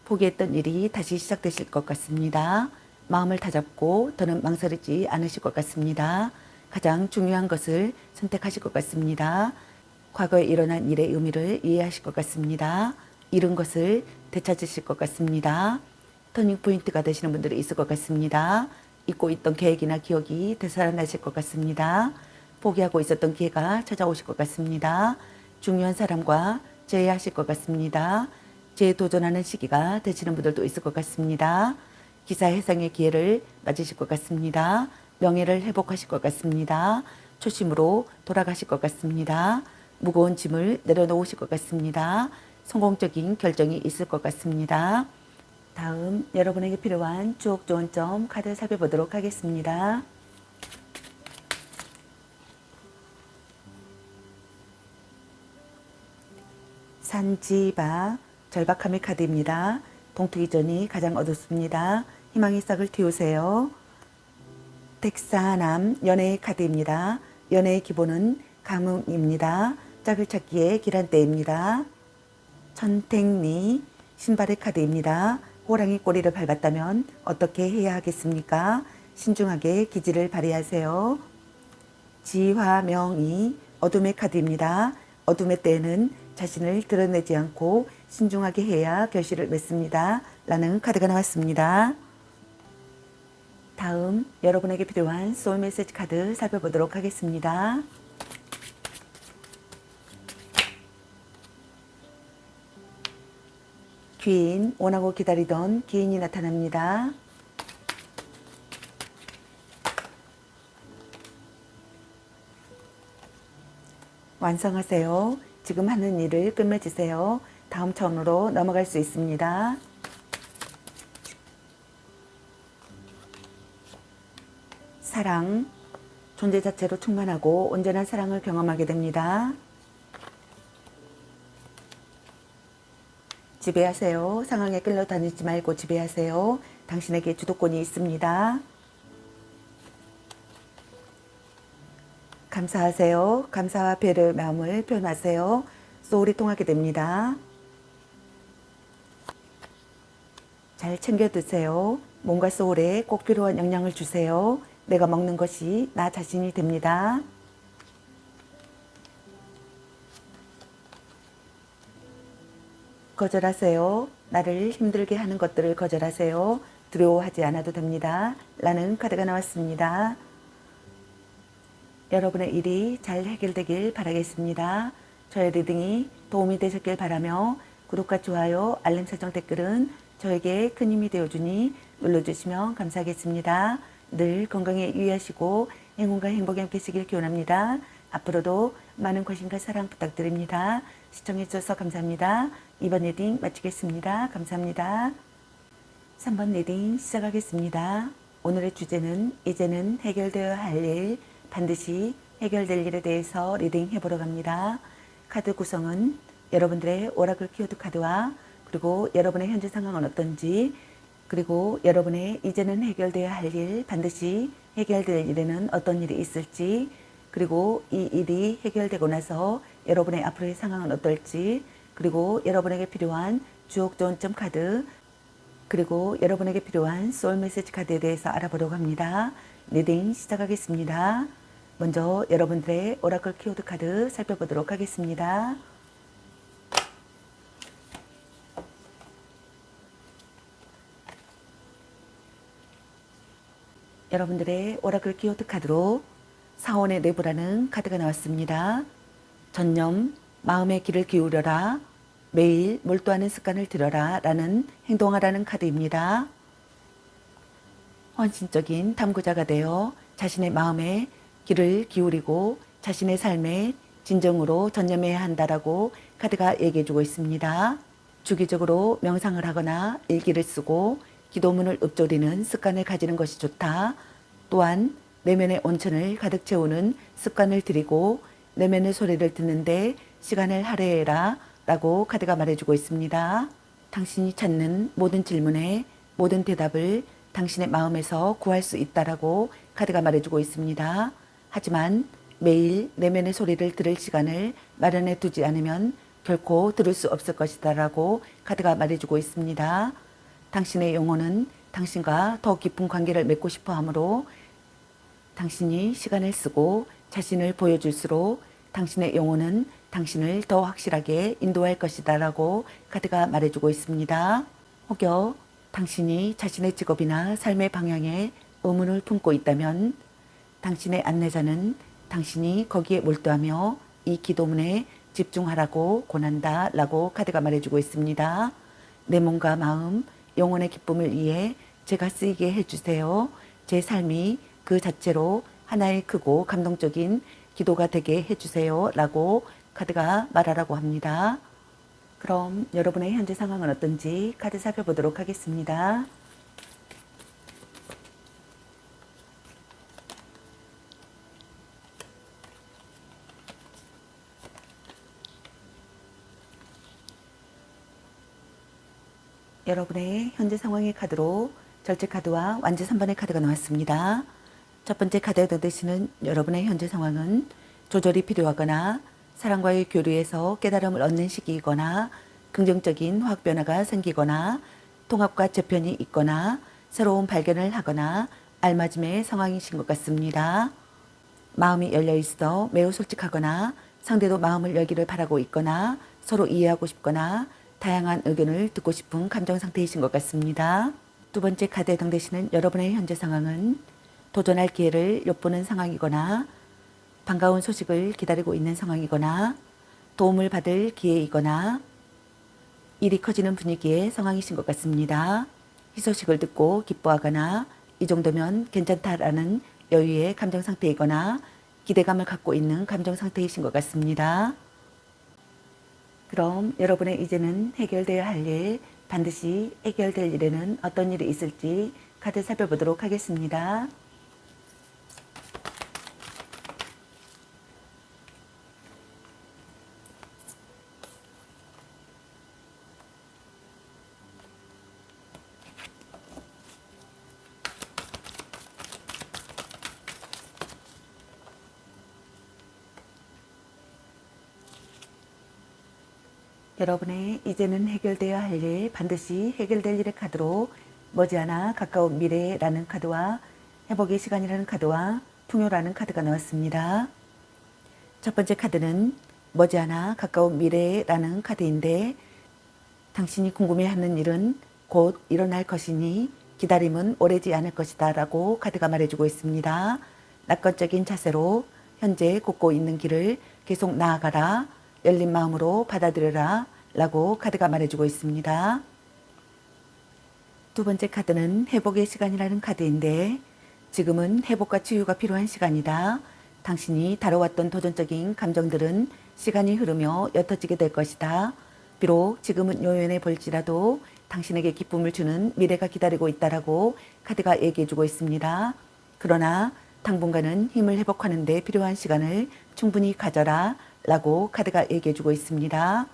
포기했던 일이 다시 시작되실 것 같습니다. 마음을 다잡고 더는 망설이지 않으실 것 같습니다. 가장 중요한 것을 선택하실 것 같습니다. 과거에 일어난 일의 의미를 이해하실 것 같습니다. 잃은 것을 되찾으실 것 같습니다. 터닝 포인트가 되시는 분들이 있을 것 같습니다. 잊고 있던 계획이나 기억이 되살아나실 것 같습니다. 포기하고 있었던 기회가 찾아오실 것 같습니다. 중요한 사람과 재회하실 것 같습니다. 재도전하는 시기가 되시는 분들도 있을 것 같습니다. 기사회생의 기회를 맞으실 것 같습니다. 명예를 회복하실 것 같습니다. 초심으로 돌아가실 것 같습니다. 무거운 짐을 내려놓으실 것 같습니다. 성공적인 결정이 있을 것 같습니다. 다음 여러분에게 필요한 추억 좋은 점 카드 살펴보도록 하겠습니다. 산지바 절박함의 카드입니다. 동트기 전이 가장 어둡습니다. 희망의 싹을 틔우세요. 텍사남 연애의 카드입니다. 연애의 기본은 감흥입니다. 짝을 찾기에 길한 때입니다. 천택리 신발의 카드입니다. 호랑이 꼬리를 밟았다면 어떻게 해야 하겠습니까? 신중하게 기지를 발휘하세요. 지화명이 어둠의 카드입니다. 어둠의 때에는 자신을 드러내지 않고 신중하게 해야 결실을 맺습니다. 라는 카드가 나왔습니다. 다음 여러분에게 필요한 소울 메시지 카드 살펴보도록 하겠습니다. 귀인, 원하고 기다리던 귀인이 나타납니다. 완성하세요. 지금 하는 일을 끝맺으세요. 다음 차원으로 넘어갈 수 있습니다. 사랑, 존재 자체로 충만하고 온전한 사랑을 경험하게 됩니다. 지배하세요. 상황에 끌려다니지 말고 지배하세요. 당신에게 주도권이 있습니다. 감사하세요. 감사와 배려의 마음을 표현하세요. 소울이 통하게 됩니다. 잘 챙겨 드세요. 몸과 소울에 꼭 필요한 영양을 주세요. 내가 먹는 것이 나 자신이 됩니다. 거절하세요. 나를 힘들게 하는 것들을 거절하세요. 두려워하지 않아도 됩니다. 라는 카드가 나왔습니다. 여러분의 일이 잘 해결되길 바라겠습니다. 저의 리딩이 도움이 되셨길 바라며 구독과 좋아요, 알림 설정 댓글은 저에게 큰 힘이 되어주니 눌러주시면 감사하겠습니다. 늘 건강에 유의하시고 행운과 행복에 함께하시길 기원합니다. 앞으로도 많은 관심과 사랑 부탁드립니다. 시청해주셔서 감사합니다. 2번 리딩 마치겠습니다. 감사합니다. 3번 리딩 시작하겠습니다. 오늘의 주제는 이제는 해결되어야 할 일, 반드시 해결될 일에 대해서 리딩 해보러 갑니다. 카드 구성은 여러분들의 오라클 키워드 카드와 그리고 여러분의 현재 상황은 어떤지, 그리고 여러분의 이제는 해결되어야 할 일, 반드시 해결될 일에는 어떤 일이 있을지, 그리고 이 일이 해결되고 나서 여러분의 앞으로의 상황은 어떨지, 그리고 여러분에게 필요한 주옥 좋은점 카드, 그리고 여러분에게 필요한 소울 메시지 카드에 대해서 알아보려고 합니다. 리딩 시작하겠습니다. 먼저 여러분들의 오라클 키워드 카드 살펴보도록 하겠습니다. 여러분들의 오라클 키워드 카드로 사원의 내부라는 카드가 나왔습니다. 전념, 마음의 귀를 기울여라, 매일 몰두하는 습관을 들여라 라는 행동하라는 카드입니다. 헌신적인 탐구자가 되어 자신의 마음에 귀를 기울이고 자신의 삶에 진정으로 전념해야 한다라고 카드가 얘기해주고 있습니다. 주기적으로 명상을 하거나 일기를 쓰고 기도문을 읊조리는 습관을 가지는 것이 좋다. 또한 내면의 온천을 가득 채우는 습관을 들이고 내면의 소리를 듣는데 시간을 할애해라 라고 카드가 말해주고 있습니다. 당신이 찾는 모든 질문에 모든 대답을 당신의 마음에서 구할 수 있다라고 카드가 말해주고 있습니다. 하지만 매일 내면의 소리를 들을 시간을 마련해 두지 않으면 결코 들을 수 없을 것이다 라고 카드가 말해주고 있습니다. 당신의 영혼은 당신과 더 깊은 관계를 맺고 싶어 하므로 당신이 시간을 쓰고 자신을 보여줄수록 당신의 영혼은 당신을 더 확실하게 인도할 것이다 라고 카드가 말해주고 있습니다. 혹여 당신이 자신의 직업이나 삶의 방향에 의문을 품고 있다면 당신의 안내자는 당신이 거기에 몰두하며 이 기도문에 집중하라고 권한다 라고 카드가 말해주고 있습니다. 내 몸과 마음, 영혼의 기쁨을 위해 제가 쓰이게 해주세요. 제 삶이 그 자체로 하나의 크고 감동적인 기도가 되게 해주세요 라고 카드가 말하라고 합니다. 그럼 여러분의 현재 상황은 어떤지 카드 살펴보도록 하겠습니다. 여러분의 현재 상황의 카드로 절제 카드와 완제 3번의 카드가 나왔습니다. 첫 번째 카드에 넣으시는 여러분의 현재 상황은 조절이 필요하거나 사람과의 교류에서 깨달음을 얻는 시기이거나 긍정적인 화학 변화가 생기거나 통합과 재편이 있거나 새로운 발견을 하거나 알맞음의 상황이신 것 같습니다. 마음이 열려 있어 매우 솔직하거나 상대도 마음을 열기를 바라고 있거나 서로 이해하고 싶거나 다양한 의견을 듣고 싶은 감정 상태이신 것 같습니다. 두 번째 카드에 해당되시는 여러분의 현재 상황은 도전할 기회를 엿보는 상황이거나 반가운 소식을 기다리고 있는 상황이거나 도움을 받을 기회이거나 일이 커지는 분위기의 상황이신 것 같습니다. 희소식을 듣고 기뻐하거나 이 정도면 괜찮다라는 여유의 감정 상태이거나 기대감을 갖고 있는 감정 상태이신 것 같습니다. 그럼 여러분의 이제는 해결되어야 할 일, 반드시 해결될 일에는 어떤 일이 있을지 카드 살펴보도록 하겠습니다. 여러분의 이제는 해결되어야 할 일, 반드시 해결될 일의 카드로 머지않아 가까운 미래라는 카드와 회복의 시간이라는 카드와 풍요라는 카드가 나왔습니다. 첫 번째 카드는 머지않아 가까운 미래라는 카드인데 당신이 궁금해하는 일은 곧 일어날 것이니 기다림은 오래지 않을 것이다 라고 카드가 말해주고 있습니다. 낙관적인 자세로 현재 걷고 있는 길을 계속 나아가라, 열린 마음으로 받아들여라 라고 카드가 말해주고 있습니다. 두 번째 카드는 회복의 시간이라는 카드인데 지금은 회복과 치유가 필요한 시간이다. 당신이 다뤄왔던 도전적인 감정들은 시간이 흐르며 옅어지게 될 것이다. 비록 지금은 요연해 볼지라도 당신에게 기쁨을 주는 미래가 기다리고 있다라고 카드가 얘기해주고 있습니다. 그러나 당분간은 힘을 회복하는 데 필요한 시간을 충분히 가져라 라고 카드가 얘기해주고 있습니다.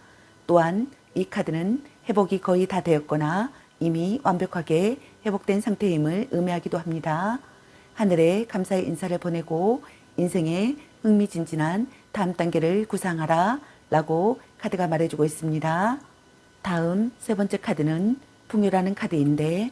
또한 이 카드는 회복이 거의 다 되었거나 이미 완벽하게 회복된 상태임을 의미하기도 합니다. 하늘에 감사의 인사를 보내고 인생의 흥미진진한 다음 단계를 구상하라 라고 카드가 말해주고 있습니다. 다음 세 번째 카드는 풍요라는 카드인데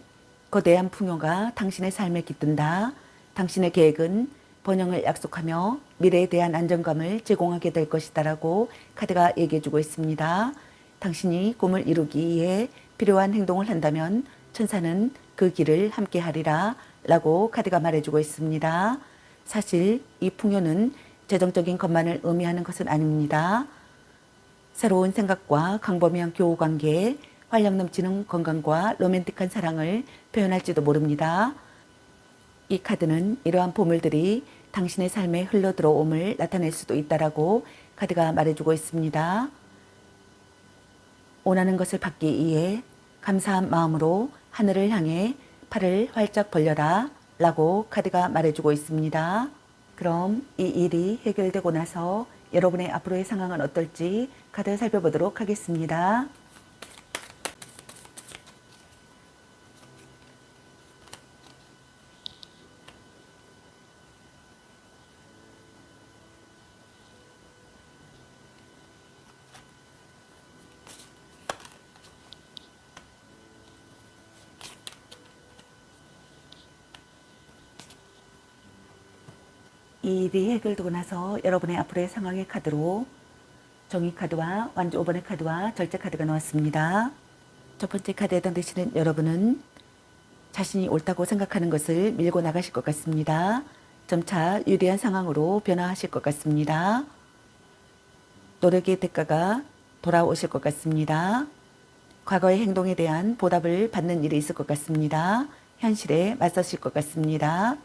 거대한 풍요가 당신의 삶에 깃든다. 당신의 계획은 번영을 약속하며 미래에 대한 안정감을 제공하게 될 것이다 라고 카드가 얘기해주고 있습니다. 당신이 꿈을 이루기 위해 필요한 행동을 한다면 천사는 그 길을 함께 하리라 라고 카드가 말해주고 있습니다. 사실 이 풍요는 재정적인 것만을 의미하는 것은 아닙니다. 새로운 생각과 광범위한 교우관계, 활력 넘치는 건강과 로맨틱한 사랑을 표현할지도 모릅니다. 이 카드는 이러한 보물들이 당신의 삶에 흘러들어옴을 나타낼 수도 있다라고 카드가 말해주고 있습니다. 원하는 것을 받기 위해 감사한 마음으로 하늘을 향해 팔을 활짝 벌려라 라고 카드가 말해주고 있습니다. 그럼 이 일이 해결되고 나서 여러분의 앞으로의 상황은 어떨지 카드 살펴보도록 하겠습니다. 이 일이 해결되고 나서 여러분의 앞으로의 상황의 카드로 정의 카드와 완주 5번의 카드와 절제 카드가 나왔습니다. 첫 번째 카드에 해당되시는 여러분은 자신이 옳다고 생각하는 것을 밀고 나가실 것 같습니다. 점차 유리한 상황으로 변화하실 것 같습니다. 노력의 대가가 돌아오실 것 같습니다. 과거의 행동에 대한 보답을 받는 일이 있을 것 같습니다. 현실에 맞서실 것 같습니다.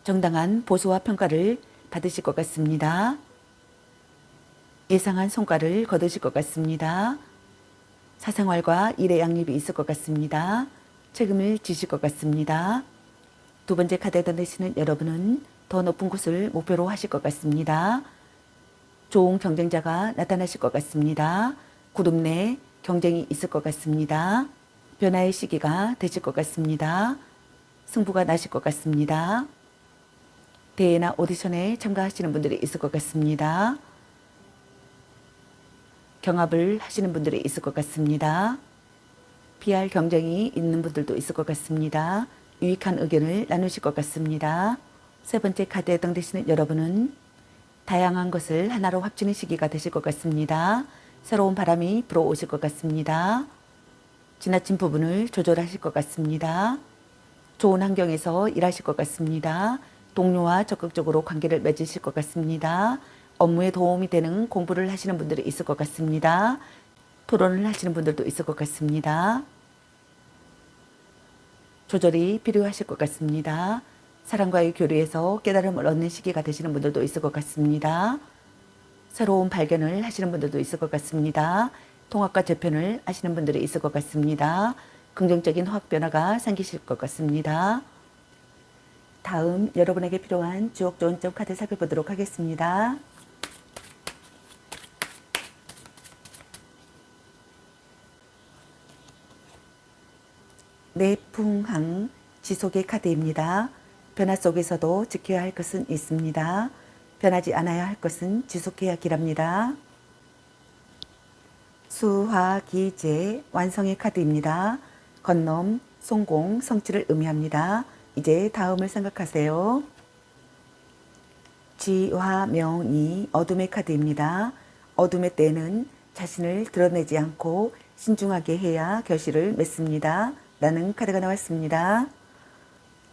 정당한 보수와 평가를 받으실 것 같습니다. 예상한 성과를 거두실 것 같습니다. 사생활과 일의 양립이 있을 것 같습니다. 책임을 지실 것 같습니다. 두 번째 카드에 해당되시는 여러분은 더 높은 곳을 목표로 하실 것 같습니다. 좋은 경쟁자가 나타나실 것 같습니다. 그룹 내 경쟁이 있을 것 같습니다. 변화의 시기가 되실 것 같습니다. 승부가 나실 것 같습니다. 대회나 오디션에 참가하시는 분들이 있을 것 같습니다. 경합을 하시는 분들이 있을 것 같습니다. PR 경쟁이 있는 분들도 있을 것 같습니다. 유익한 의견을 나누실 것 같습니다. 세 번째 카드에 해당되시는 여러분은 다양한 것을 하나로 합치는 시기가 되실 것 같습니다. 새로운 바람이 불어오실 것 같습니다. 지나친 부분을 조절하실 것 같습니다. 좋은 환경에서 일하실 것 같습니다. 동료와 적극적으로 관계를 맺으실 것 같습니다. 업무에 도움이 되는 공부를 하시는 분들이 있을 것 같습니다. 토론을 하시는 분들도 있을 것 같습니다. 조절이 필요하실 것 같습니다. 사람과의 교류에서 깨달음을 얻는 시기가 되시는 분들도 있을 것 같습니다. 새로운 발견을 하시는 분들도 있을 것 같습니다. 통합과 재편을 하시는 분들이 있을 것 같습니다. 긍정적인 화학 변화가 생기실 것 같습니다. 다음 여러분에게 필요한 주옥 좋은 점 카드 살펴보도록 하겠습니다. 내풍항 지속의 카드입니다. 변화 속에서도 지켜야 할 것은 있습니다. 변하지 않아야 할 것은 지속해야 길합니다. 수화기재 완성의 카드입니다. 건넘, 성공, 성취를 의미합니다. 이제 다음을 생각하세요. 지화명이 어둠의 카드입니다. 어둠의 때는 자신을 드러내지 않고 신중하게 해야 결실을 맺습니다. 라는 카드가 나왔습니다.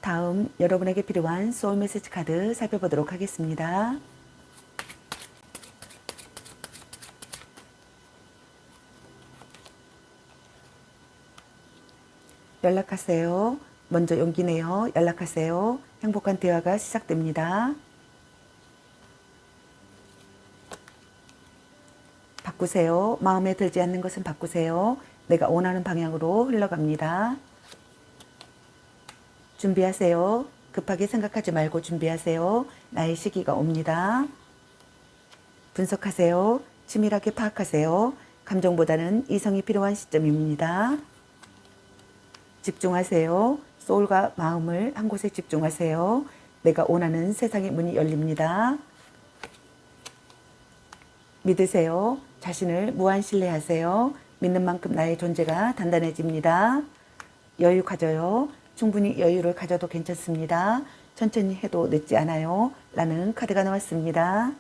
다음 여러분에게 필요한 소울 메시지 카드 살펴보도록 하겠습니다. 연락하세요. 먼저 용기 내어 연락하세요. 행복한 대화가 시작됩니다. 바꾸세요. 마음에 들지 않는 것은 바꾸세요. 내가 원하는 방향으로 흘러갑니다. 준비하세요. 급하게 생각하지 말고 준비하세요. 나의 시기가 옵니다. 분석하세요. 치밀하게 파악하세요. 감정보다는 이성이 필요한 시점입니다. 집중하세요. 소울과 마음을 한 곳에 집중하세요. 내가 원하는 세상의 문이 열립니다. 믿으세요. 자신을 무한 신뢰하세요. 믿는 만큼 나의 존재가 단단해집니다. 여유 가져요. 충분히 여유를 가져도 괜찮습니다. 천천히 해도 늦지 않아요. 라는 카드가 나왔습니다.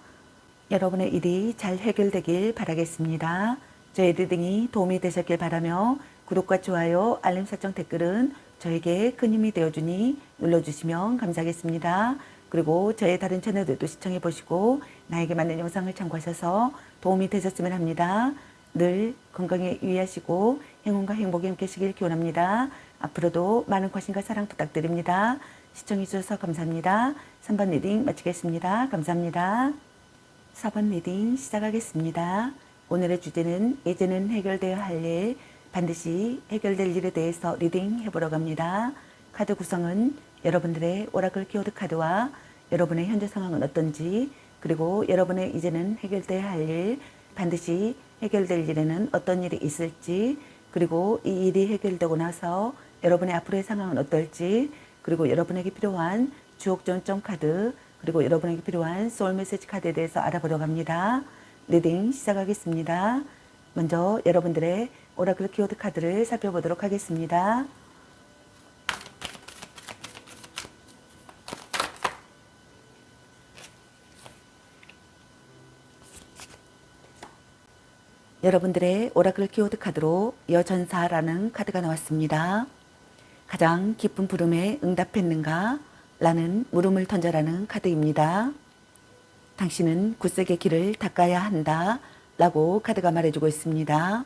여러분의 일이 잘 해결되길 바라겠습니다. 저의 리딩이 도움이 되셨길 바라며 구독과 좋아요, 알림 설정, 댓글은 저에게 큰 힘이 되어주니 눌러주시면 감사하겠습니다. 그리고 저의 다른 채널들도 시청해 보시고 나에게 맞는 영상을 참고하셔서 도움이 되셨으면 합니다. 늘 건강에 유의하시고 행운과 행복이 함께 하시길 기원합니다. 앞으로도 많은 관심과 사랑 부탁드립니다. 시청해 주셔서 감사합니다. 3번 리딩 마치겠습니다. 감사합니다. 4번 리딩 시작하겠습니다. 오늘의 주제는 이제는 해결되어야 할 일, 반드시 해결될 일에 대해서 리딩 해보러 갑니다. 카드 구성은 여러분들의 오라클 키워드 카드와 여러분의 현재 상황은 어떤지, 그리고 여러분의 이제는 해결되어야 할 일, 반드시 해결될 일에는 어떤 일이 있을지, 그리고 이 일이 해결되고 나서 여러분의 앞으로의 상황은 어떨지, 그리고 여러분에게 필요한 주옥 전점 카드, 그리고 여러분에게 필요한 소울 메시지 카드에 대해서 알아보러 갑니다. 리딩 시작하겠습니다. 먼저 여러분들의 오라클 키워드 카드를 살펴보도록 하겠습니다. 여러분들의 오라클 키워드 카드로 여전사라는 카드가 나왔습니다. 가장 깊은 부름에 응답했는가? 라는 물음을 던져라는 카드입니다. 당신은 굳세게 길을 닦아야 한다. 라고 카드가 말해주고 있습니다.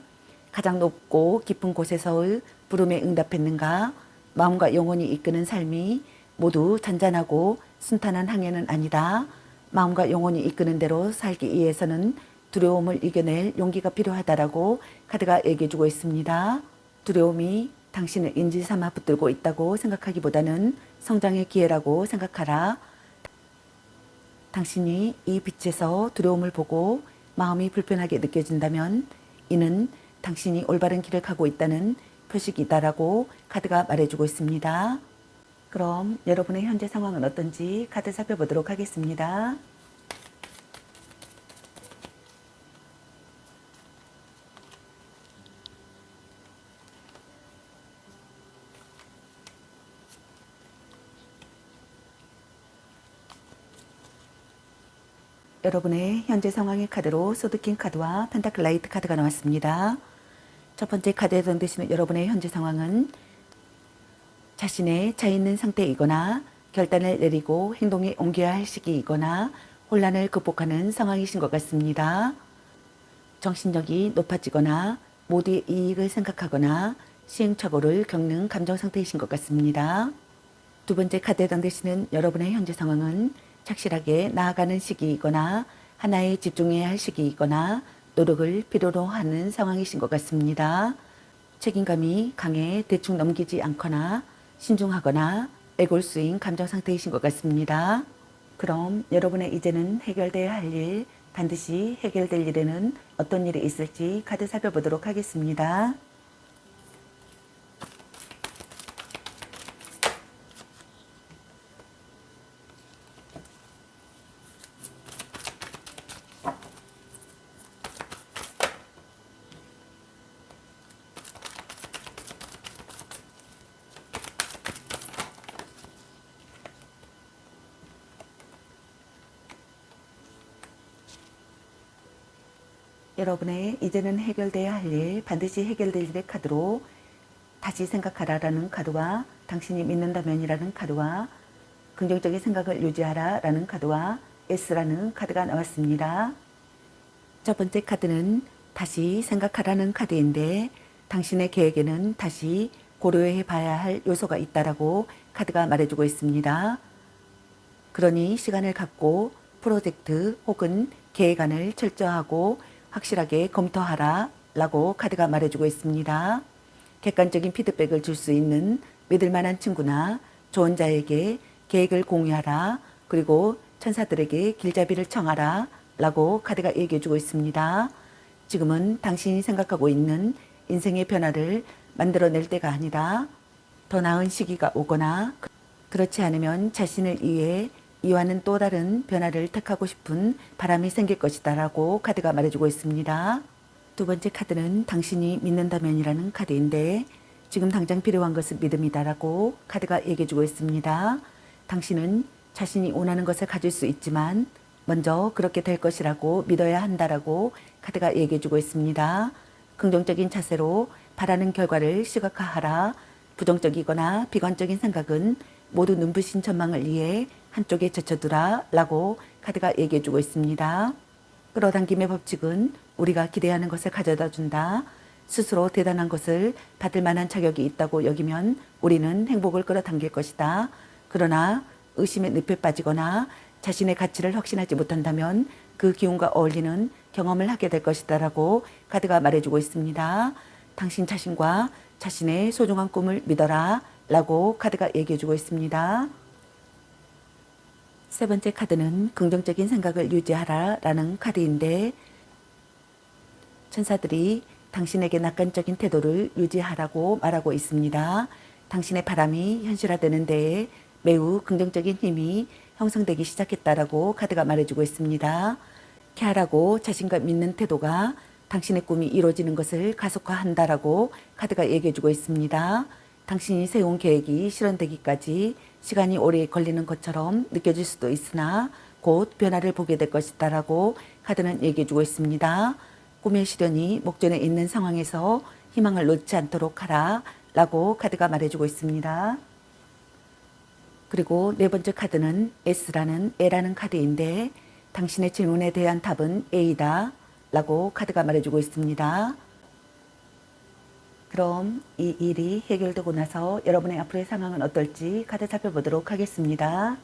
가장 높고 깊은 곳에서의 부름에 응답했는가? 마음과 영혼이 이끄는 삶이 모두 잔잔하고 순탄한 항해는 아니다. 마음과 영혼이 이끄는 대로 살기 위해서는 두려움을 이겨낼 용기가 필요하다라고 카드가 얘기해주고 있습니다. 두려움이 당신을 인지 삼아 붙들고 있다고 생각하기보다는 성장의 기회라고 생각하라. 당신이 이 빛에서 두려움을 보고 마음이 불편하게 느껴진다면 이는 당신이 올바른 길을 가고 있다는 표식이다라고 카드가 말해주고 있습니다. 그럼 여러분의 현재 상황은 어떤지 카드 살펴보도록 하겠습니다. 여러분의 현재 상황의 카드로 소드킹 카드와 펜타클 라이트 카드가 나왔습니다. 첫 번째 카드에 해당되시는 여러분의 현재 상황은 자신의 차 있는 상태이거나 결단을 내리고 행동에 옮겨야 할 시기이거나 혼란을 극복하는 상황이신 것 같습니다. 정신력이 높아지거나 모두의 이익을 생각하거나 시행착오를 겪는 감정 상태이신 것 같습니다. 두 번째 카드에 해당되시는 여러분의 현재 상황은 착실하게 나아가는 시기이거나 하나에 집중해야 할 시기이거나 노력을 필요로 하는 상황이신 것 같습니다. 책임감이 강해 대충 넘기지 않거나 신중하거나 애골수인 감정 상태이신 것 같습니다. 그럼 여러분의 이제는 해결돼야 할 일, 반드시 해결될 일에는 어떤 일이 있을지 카드 살펴보도록 하겠습니다. 여러분의 이제는 해결돼야 할 일, 반드시 해결될 일의 카드로 다시 생각하라라는 카드와 당신이 믿는다면이라는 카드와 긍정적인 생각을 유지하라라는 카드와 S라는 카드가 나왔습니다. 첫 번째 카드는 다시 생각하라는 카드인데 당신의 계획에는 다시 고려해 봐야 할 요소가 있다라고 카드가 말해주고 있습니다. 그러니 시간을 갖고 프로젝트 혹은 계획안을 철저하고 확실하게 검토하라 라고 카드가 말해주고 있습니다. 객관적인 피드백을 줄 수 있는 믿을 만한 친구나 좋은 자에게 계획을 공유하라, 그리고 천사들에게 길잡이를 청하라 라고 카드가 얘기해주고 있습니다. 지금은 당신이 생각하고 있는 인생의 변화를 만들어낼 때가 아니라 더 나은 시기가 오거나 그렇지 않으면 자신을 위해 이와는 또 다른 변화를 택하고 싶은 바람이 생길 것이다 라고 카드가 말해주고 있습니다. 두 번째 카드는 당신이 믿는다면이라는 카드인데 지금 당장 필요한 것은 믿음이다 라고 카드가 얘기해주고 있습니다. 당신은 자신이 원하는 것을 가질 수 있지만 먼저 그렇게 될 것이라고 믿어야 한다라고 카드가 얘기해주고 있습니다. 긍정적인 자세로 바라는 결과를 시각화하라. 부정적이거나 비관적인 생각은 모두 눈부신 전망을 위해 한쪽에 젖혀두라 라고 카드가 얘기해주고 있습니다. 끌어당김의 법칙은 우리가 기대하는 것을 가져다 준다. 스스로 대단한 것을 받을 만한 자격이 있다고 여기면 우리는 행복을 끌어당길 것이다. 그러나 의심의 늪에 빠지거나 자신의 가치를 확신하지 못한다면 그 기운과 어울리는 경험을 하게 될 것이다 라고 카드가 말해주고 있습니다. 당신 자신과 자신의 소중한 꿈을 믿어라 라고 카드가 얘기해주고 있습니다. 세 번째 카드는 긍정적인 생각을 유지하라 라는 카드인데 천사들이 당신에게 낙관적인 태도를 유지하라고 말하고 있습니다. 당신의 바람이 현실화되는 데에 매우 긍정적인 힘이 형성되기 시작했다라고 카드가 말해주고 있습니다. 쾌활하고 자신감 있는 태도가 당신의 꿈이 이루어지는 것을 가속화한다라고 카드가 얘기해주고 있습니다. 당신이 세운 계획이 실현되기까지 시간이 오래 걸리는 것처럼 느껴질 수도 있으나 곧 변화를 보게 될 것이다 라고 카드는 얘기해주고 있습니다. 꿈의 실현이 목전에 있는 상황에서 희망을 놓지 않도록 하라 라고 카드가 말해주고 있습니다. 그리고 네 번째 카드는 S라는 카드인데 당신의 질문에 대한 답은 A다 라고 카드가 말해주고 있습니다. 그럼 이 일이 해결되고 나서 여러분의 앞으로의 상황은 어떨지 카드 살펴보도록 하겠습니다.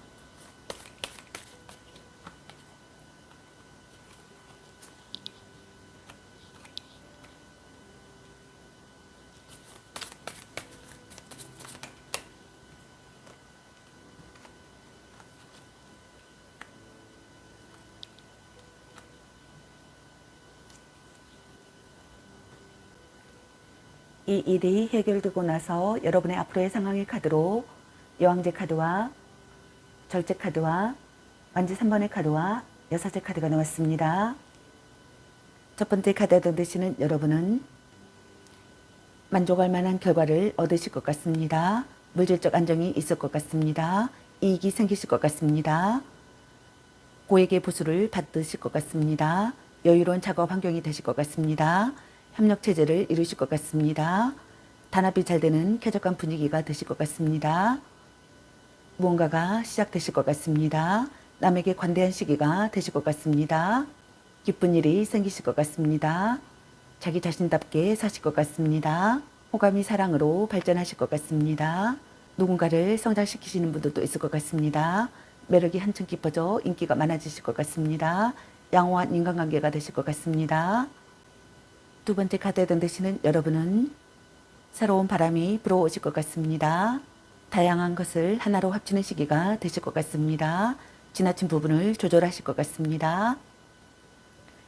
이 일이 해결되고 나서 여러분의 앞으로의 상황의 카드로 여왕제 카드와 절제 카드와 완지 3번의 카드와 여사제 카드가 나왔습니다. 첫 번째 카드에 드시는 여러분은 만족할 만한 결과를 얻으실 것 같습니다. 물질적 안정이 있을 것 같습니다. 이익이 생기실 것 같습니다. 고액의 보수를 받으실 것 같습니다. 여유로운 작업 환경이 되실 것 같습니다. 협력 체제를 이루실 것 같습니다. 단합이 잘 되는 쾌적한 분위기가 되실 것 같습니다. 무언가가 시작되실 것 같습니다. 남에게 관대한 시기가 되실 것 같습니다. 기쁜 일이 생기실 것 같습니다. 자기 자신답게 사실 것 같습니다. 호감이 사랑으로 발전하실 것 같습니다. 누군가를 성장시키시는 분들도 있을 것 같습니다. 매력이 한층 깊어져 인기가 많아지실 것 같습니다. 양호한 인간관계가 되실 것 같습니다. 두 번째 카드에 등대시는 여러분은 새로운 바람이 불어오실 것 같습니다. 다양한 것을 하나로 합치는 시기가 되실 것 같습니다. 지나친 부분을 조절하실 것 같습니다.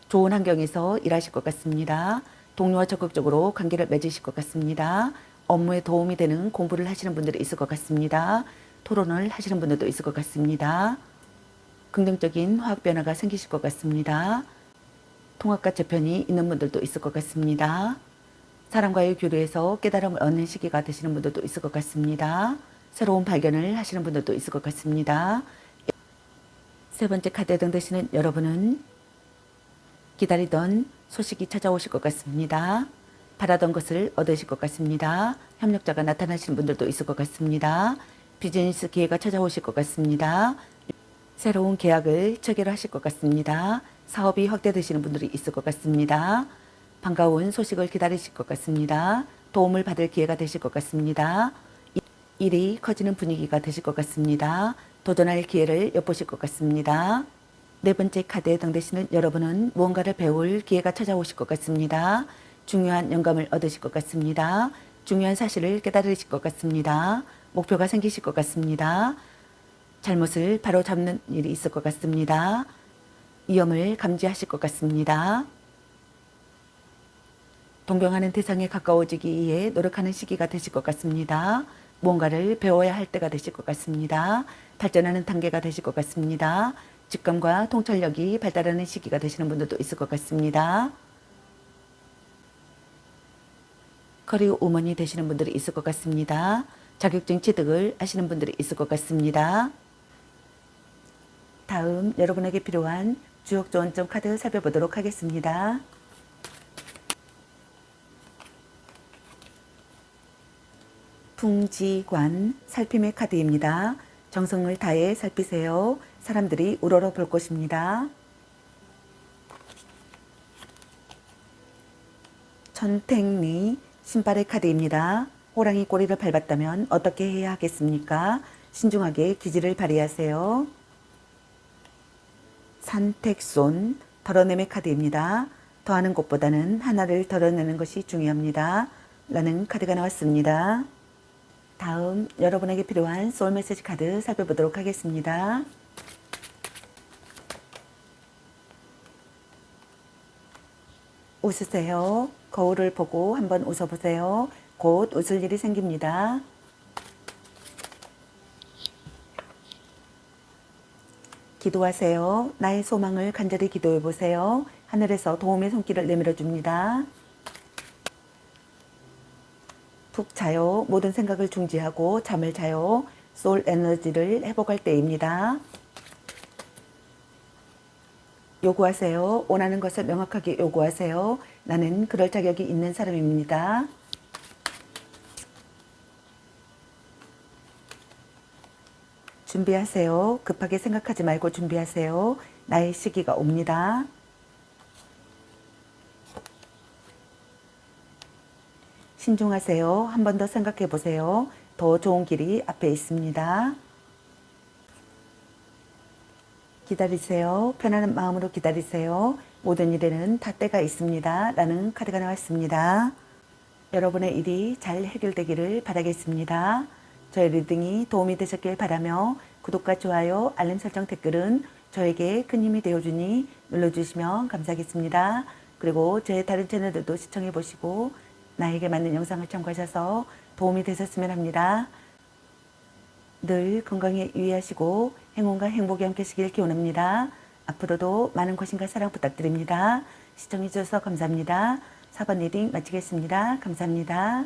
좋은 환경에서 일하실 것 같습니다. 동료와 적극적으로 관계를 맺으실 것 같습니다. 업무에 도움이 되는 공부를 하시는 분들이 있을 것 같습니다. 토론을 하시는 분들도 있을 것 같습니다. 긍정적인 화학 변화가 생기실 것 같습니다. 통합과 재편이 있는 분들도 있을 것 같습니다. 사람과의 교류에서 깨달음을 얻는 시기가 되시는 분들도 있을 것 같습니다. 새로운 발견을 하시는 분들도 있을 것 같습니다. 세 번째 카드에 등대시는 여러분은 기다리던 소식이 찾아오실 것 같습니다. 바라던 것을 얻으실 것 같습니다. 협력자가 나타나시는 분들도 있을 것 같습니다. 비즈니스 기회가 찾아오실 것 같습니다. 새로운 계약을 체결하실 것 같습니다. 사업이 확대되시는 분들이 있을 것 같습니다. 반가운 소식을 기다리실 것 같습니다. 도움을 받을 기회가 되실 것 같습니다. 일이 커지는 분위기가 되실 것 같습니다. 도전할 기회를 엿보실 것 같습니다. 네 번째 카드에 등대시는 여러분은 무언가를 배울 기회가 찾아오실 것 같습니다. 중요한 영감을 얻으실 것 같습니다. 중요한 사실을 깨달으실 것 같습니다. 목표가 생기실 것 같습니다. 잘못을 바로잡는 일이 있을 것 같습니다. 위험을 감지하실 것 같습니다. 동경하는 대상에 가까워지기 위해 노력하는 시기가 되실 것 같습니다. 무언가를 배워야 할 때가 되실 것 같습니다. 발전하는 단계가 되실 것 같습니다. 직감과 통찰력이 발달하는 시기가 되시는 분들도 있을 것 같습니다. 커리어 우먼이 되시는 분들이 있을 것 같습니다. 자격증 취득을 하시는 분들이 있을 것 같습니다. 다음 여러분에게 필요한 주역 조언점 카드 살펴보도록 하겠습니다. 풍지관 살핌의 카드입니다. 정성을 다해 살피세요. 사람들이 우러러 볼 것입니다. 천택리 신발의 카드입니다. 호랑이 꼬리를 밟았다면 어떻게 해야 하겠습니까? 신중하게 기지를 발휘하세요. 산택손 덜어냄의 카드입니다. 더하는 것보다는 하나를 덜어내는 것이 중요합니다. 라는 카드가 나왔습니다. 다음 여러분에게 필요한 소울 메시지 카드 살펴보도록 하겠습니다. 웃으세요. 거울을 보고 한번 웃어보세요. 곧 웃을 일이 생깁니다. 기도하세요. 나의 소망을 간절히 기도해 보세요. 하늘에서 도움의 손길을 내밀어 줍니다. 푹 자요. 모든 생각을 중지하고 잠을 자요. 소울 에너지를 회복할 때입니다. 요구하세요. 원하는 것을 명확하게 요구하세요. 나는 그럴 자격이 있는 사람입니다. 준비하세요. 급하게 생각하지 말고 준비하세요. 나의 시기가 옵니다. 신중하세요. 한 번 더 생각해 보세요. 더 좋은 길이 앞에 있습니다. 기다리세요. 편안한 마음으로 기다리세요. 모든 일에는 다 때가 있습니다. 라는 카드가 나왔습니다. 여러분의 일이 잘 해결되기를 바라겠습니다. 저의 리딩이 도움이 되셨길 바라며 구독과 좋아요, 알림 설정, 댓글은 저에게 큰 힘이 되어주니 눌러주시면 감사하겠습니다. 그리고 제 다른 채널들도 시청해 보시고 나에게 맞는 영상을 참고하셔서 도움이 되셨으면 합니다. 늘 건강에 유의하시고 행운과 행복이 함께 하시길 기원합니다. 앞으로도 많은 관심과 사랑 부탁드립니다. 시청해 주셔서 감사합니다. 4번 리딩 마치겠습니다. 감사합니다.